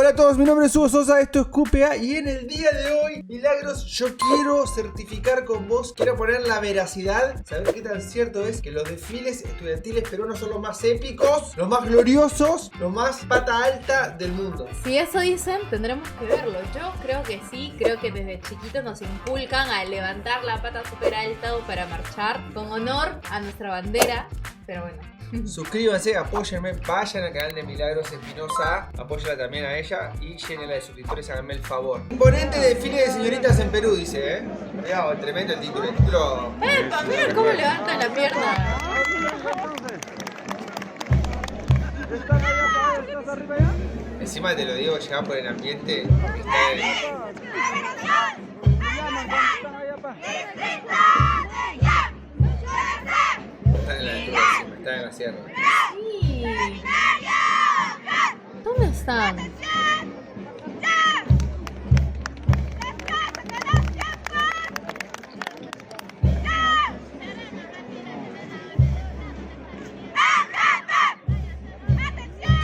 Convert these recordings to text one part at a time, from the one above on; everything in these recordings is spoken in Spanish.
Hola a todos, mi nombre es Hugo Sosa, esto es QPA y en el día de hoy, Milagros, yo quiero certificar con vos, quiero poner la veracidad, saber qué tan cierto es que los desfiles estudiantiles peruanos son los más épicos, los más gloriosos, los más pata alta del mundo. Si eso dicen, tendremos que verlo. Yo creo que sí, creo que desde chiquitos nos inculcan a levantar la pata súper alta para marchar con honor a nuestra bandera, pero bueno. Suscríbanse, apóyenme, vayan al canal de Milagros Espinosa, apóyenla también a ella y llénenla de suscriptores, háganme el favor. Imponente desfile de señoritas en Perú, dice, Mirá, tremendo el título. ¡Epa! Mira cómo levanta la pierna. Encima te lo digo ya por el ambiente. Están en la altura, están en la sierra. Sí. ¿Dónde están?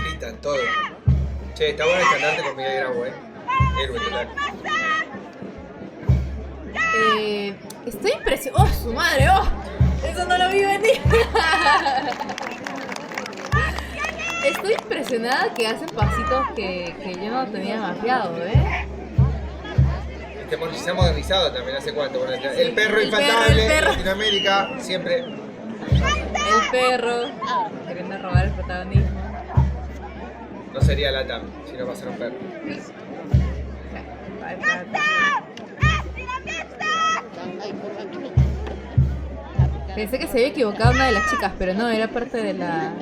Gritan todo. Che, está bueno el estandarte con Miguel Grau, Héroe total. Estoy impresionada. ¡Oh, su madre! ¡Oh! Eso no lo vi venir. Estoy impresionada que hacen pasitos que yo no tenía mapeado, Se ha modernizado también, ¿hace cuánto? Bueno, Sí, el perro el infaltable perro. en Latinoamérica, siempre. El perro queriendo robar el protagonismo. No sería Latam si no pasara un perro. Pensé que se había equivocado una de las chicas, pero no, era parte de la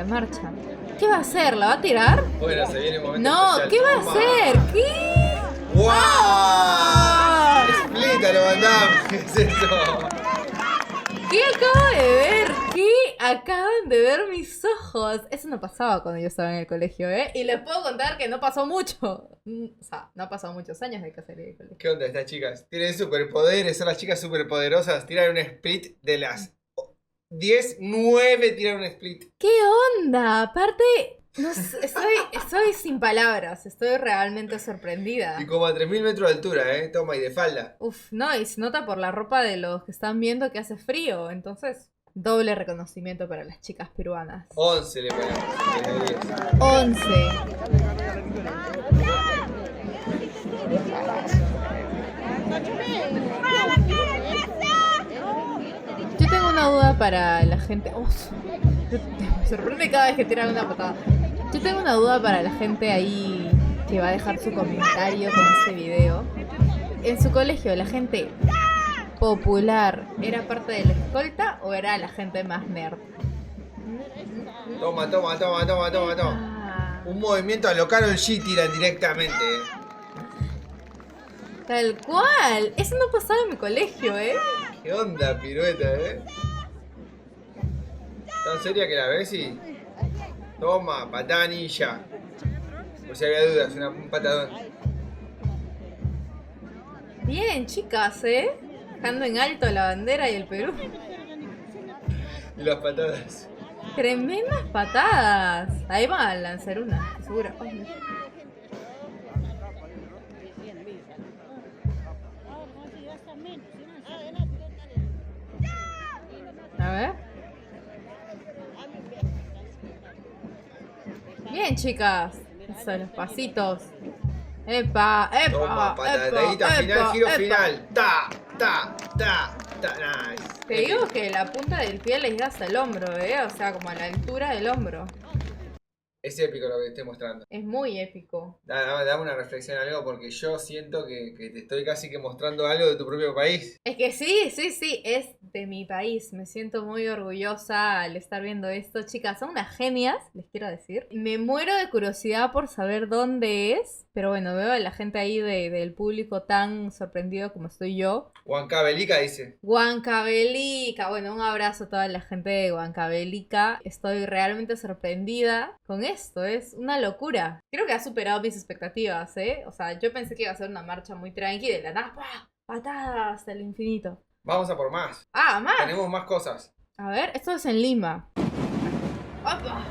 marcha. ¿Qué va a hacer? ¿La va a tirar? Bueno, se viene un momento No, especial. ¿qué va a Toma. hacer? ¿Qué? ¡Wow! ¡Ah! Explícalo, Van Damme. ¿Qué es eso? ¿Qué acabo de ver? ¿Qué acaban de ver mis ojos? Eso no pasaba cuando yo estaba en el colegio, Y les puedo contar que no pasó mucho. O sea, no ha pasado muchos años de que salí del colegio. ¿Qué onda estas chicas? Tienen superpoderes, son las chicas superpoderosas. Tiran un split de las 10, 9 tiran un split. ¿Qué onda? Aparte, no sé, estoy sin palabras. Estoy realmente sorprendida. Y como a 3000 metros de altura, Toma, y de falda. Uf, no, y se nota por la ropa de los que están viendo que hace frío. Entonces, doble reconocimiento para las chicas peruanas. 11 le ponemos. 11. Yo tengo una duda para la gente. Oh, me sorprende cada vez que tiran una patada. Yo tengo una duda para la gente ahí que va a dejar su comentario con este video. En su colegio, ¿la gente popular era parte de la escolta o era la gente más nerd? Toma. Ah, Un movimiento a lo Karol G tiran directamente, tal cual. Eso no pasaba en mi colegio, ¿Qué onda, pirueta, Tan seria que la ves y... Toma, patada ninja. Por si había dudas, un patadón. Bien, chicas, dejando en alto la bandera y el Perú. Y las patadas. Tremendas patadas. Ahí van a lanzar una, seguro. A ver. Bien, chicas. Eso, los pasitos. Epa. Toma, patadita final, giro final. Ta. Nice. Te digo que la punta del pie les llega hasta el hombro, O sea, como a la altura del hombro. Es épico lo que te estoy mostrando. Es muy épico. Dame una reflexión, algo, porque yo siento que te estoy casi que mostrando algo de tu propio país. Es que sí, es de mi país. Me siento muy orgullosa al estar viendo esto. Chicas, son unas genias, les quiero decir. Me muero de curiosidad por saber dónde es. Pero bueno, veo a la gente ahí del público tan sorprendido como estoy yo. Huancavelica dice. Huancavelica. Bueno, un abrazo a toda la gente de Huancavelica. Estoy realmente sorprendida con esto. Es una locura. Creo que ha superado mis expectativas, O sea, yo pensé que iba a ser una marcha muy tranqui de la nada. ¡Pah! Patadas hasta el infinito. Vamos a por más. Ah, más. Tenemos más cosas. A ver, esto es en Lima. ¡Opa!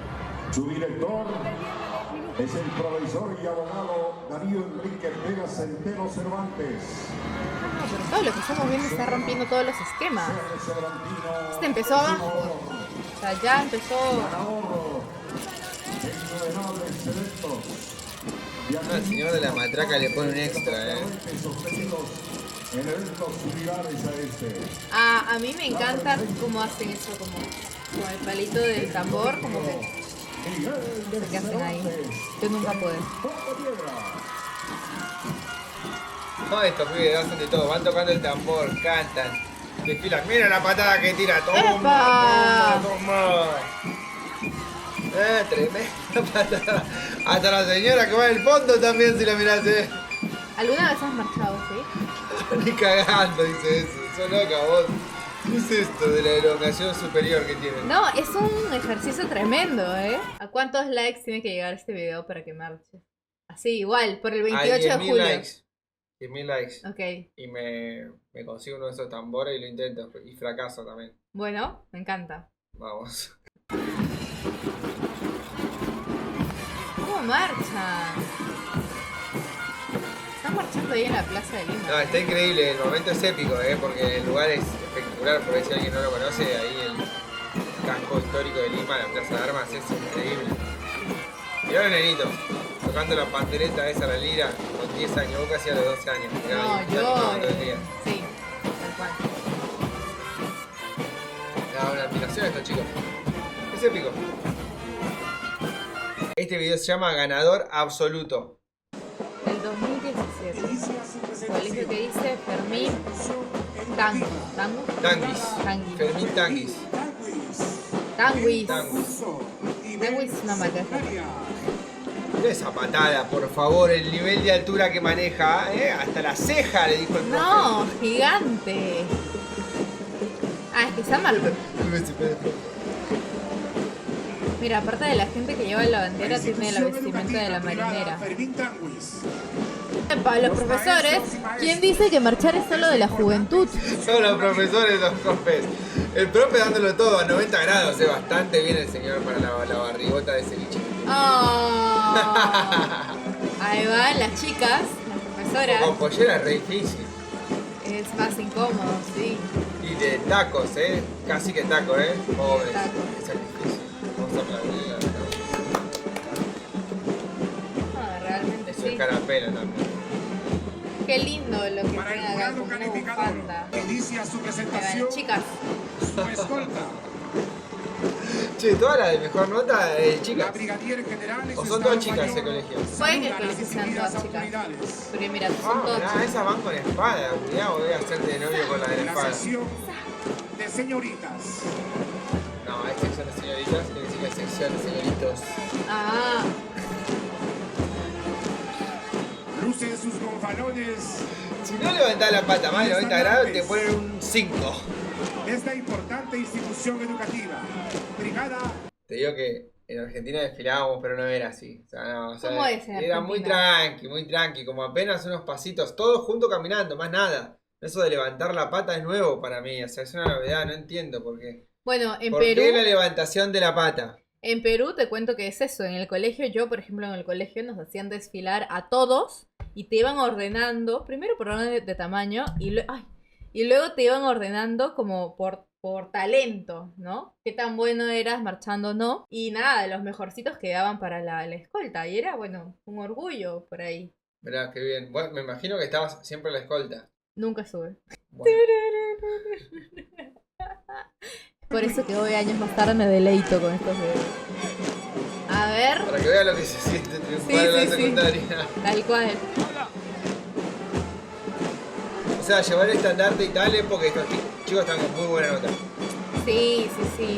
Su director, Es el profesor y abogado Darío Enrique Pérez Centeno Cervantes. No, pero todo lo que estamos viendo está rompiendo todos los esquemas. Este empezó abajo. O sea, ya empezó. No, el señor de la matraca le pone un extra, A mí me encanta cómo hacen eso, como con el palito del tambor, como que. No sé qué hacen ahí. Yo nunca puedo. No, estos pibes hacen de todo, van tocando el tambor, cantan, desfilan. Mira la patada que tira, toma, toma. Tremenda patada. Hasta la señora que va en el fondo también, si la mirás, ¿Alguna vez has marchado, sí? Ni cagando, dice eso. Sos loca vos. ¿Qué es esto de la elongación superior que tiene? No, es un ejercicio tremendo, ¿eh? ¿A cuántos likes tiene que llegar este video para que marche? Así, igual, por el 28 de julio. Likes. 10.000 likes. Ok. Y me consigo uno de esos tambores y lo intento. Y fracaso también. Bueno, me encanta. Vamos. ¿Cómo marchan? Están marchando ahí en la Plaza de Lima. No, está increíble. El momento es épico, porque el lugar es espectacular. Por ahí si alguien no lo conoce, ahí el casco histórico de Lima, la Plaza de Armas, es increíble. Mirá el nenito, tocando la pandereta esa, la lira, con 10 años, vos casi a los 12 años. No, ahí, yo... todo el día. Sí, tal cual. No, una admiración a estos chicos. Es épico. Este video se llama Ganador Absoluto. El 2017. Colegio que dice Fermín Tanguis. Tanguis. Fermín Tanguis. Tanguis. Tanguis. Tanguis es una marca. Mira esa patada, por favor, el nivel de altura que maneja, hasta la ceja, le dijo el profe. No, gigante. Ah, es que se mal. Mira, aparte de la gente que lleva la bandera, tiene la vestimenta de la marinera. Para los profesores, ¿quién dice que marchar es solo de la juventud? Son los profesores, los profes. El profe dándolo todo a 90 grados, bastante bien el señor para la barrigota de ceviche. Oh, ahí van las chicas, las profesoras. Con pollera es re difícil. Es más incómodo, sí. Y de tacos, casi que taco, pobre. Taco. Qué sacrificio. Vamos a aplaudir la verdad. No, realmente Soy sí. carapela también. Qué lindo lo que Para tiene el acá jurado como una calificador, bufanda. inicia su Ahí presentación, van, chicas. su escolta, Che, todas las de mejor nota, la chicas. brigadier general y ¿O su son todas estado chicas ese mayor. colegio? Puede que el Saluda a las colegio sean distinguidas todas chicas. autoridades. Porque mira, son todas chicas. Esas van con espada, cuidado, voy a hacerte de novio con la de la La espada. sección de señoritas. No, es sección de señoritas, quiere decir que es sección de señoritos. Ah, Lucen sus gonfalones. Si no levantás la pata más de 90 grados, te ponen un 5. Esta importante institución educativa. Brigada. Te digo que en Argentina desfilábamos, pero no era así. O sea, no, o sea, ¿cómo es en era muy tranqui, como apenas unos pasitos, todos juntos caminando, más nada. Eso de levantar la pata es nuevo para mí, o sea, es una novedad, no entiendo por qué. bueno, en ¿Por Perú. qué la levantación de la pata? En Perú te cuento que es eso. En el colegio, yo, por ejemplo, en el colegio nos hacían desfilar a todos y te iban ordenando, primero por orden de tamaño y luego te iban ordenando como por talento, ¿no? Qué tan bueno eras marchando o no. Y nada, los mejorcitos quedaban para la escolta. Y era, bueno, un orgullo por ahí. Mirá, qué bien. Bueno, me imagino que estabas siempre en la escolta. Nunca sube. Bueno. Por eso que hoy, años más tarde, me deleito con estos videos. A ver. Para que veas lo que se siente triunfar en la secundaria. Tal cual. O sea, llevar el estandarte y tal es porque estos chicos están con muy buena nota. Sí.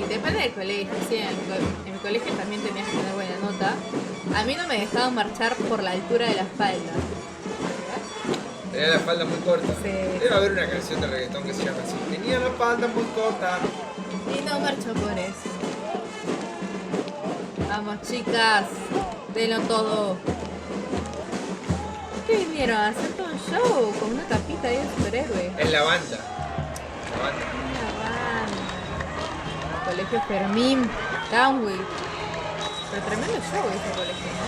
Depende del colegio. Sí, en mi colegio también tenías que tener buena nota. A mí no me dejaban marchar por la altura de la espalda. Tenía la espalda muy corta. Sí. Debe haber una canción de reggaetón que se llama así. Tenía la espalda muy corta. Y no marcho por eso. Vamos, chicas. Denlo todo. ¿Qué vinieron a hacer todo un show con una tapita ahí de superhéroe? Es la banda. La banda. Una banda. Colegio Fermín Tanguis. Pero tremendo show ese colegio, ¿no?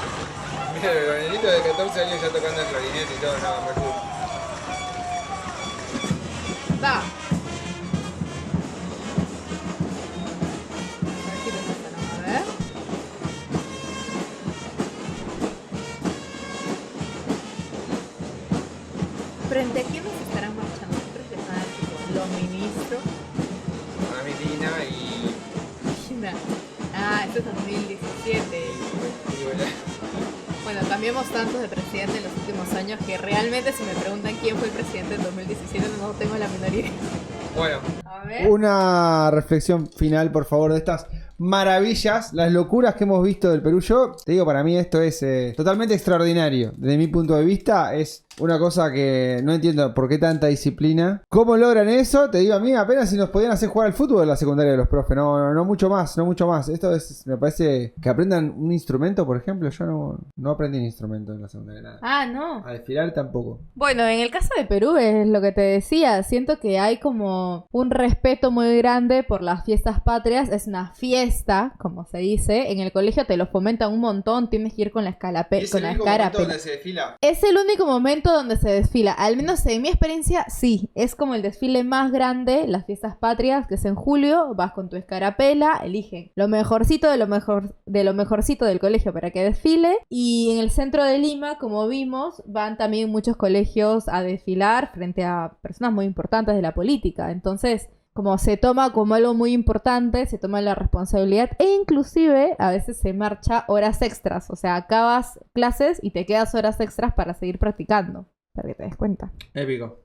Mira, el nenito de 14 años ya tocando el clarinete y todo, no, re cool. Va. A ver qué te pasa, ¿no? A ver. ¿Frente a quién nos estarán marchando? ¿Crees que están tipo los ministros? Una Medina y China. Ah, esto es 2017. bueno. Bueno, cambiamos tantos de presidente en los últimos años que realmente si me preguntan quién fue el presidente en 2017 no tengo la menor idea. Bueno, A ver. una reflexión final, por favor, de estas maravillas, las locuras que hemos visto del Perú. Yo te digo, para mí esto es totalmente extraordinario. Desde mi punto de vista es una cosa que no entiendo por qué tanta disciplina. ¿Cómo logran eso? Te digo, a mí apenas si nos podían hacer jugar al fútbol en la secundaria de los profes. No mucho más, no mucho más. Esto es, me parece que aprendan un instrumento, por ejemplo. Yo no aprendí un instrumento en la secundaria, nada. Ah, no. A desfilar tampoco. Bueno, en el caso de Perú es lo que te decía. Siento que hay como un respeto muy grande por las fiestas patrias. Es una fiesta, como se dice. En el colegio te lo fomentan un montón. Tienes que ir con la ¿Es el único momento donde se desfila? Es el único momento donde se desfila. Al menos en mi experiencia, sí. Es como el desfile más grande, las fiestas patrias, que es en julio. Vas con tu escarapela, eligen lo mejorcito de lo mejorcito del colegio para que desfile. Y en el centro de Lima, como vimos, van también muchos colegios a desfilar frente a personas muy importantes de la política. Entonces, como se toma como algo muy importante, se toma la responsabilidad e inclusive a veces se marcha horas extras. O sea, acabas clases y te quedas horas extras para seguir practicando, para que te des cuenta. Épico.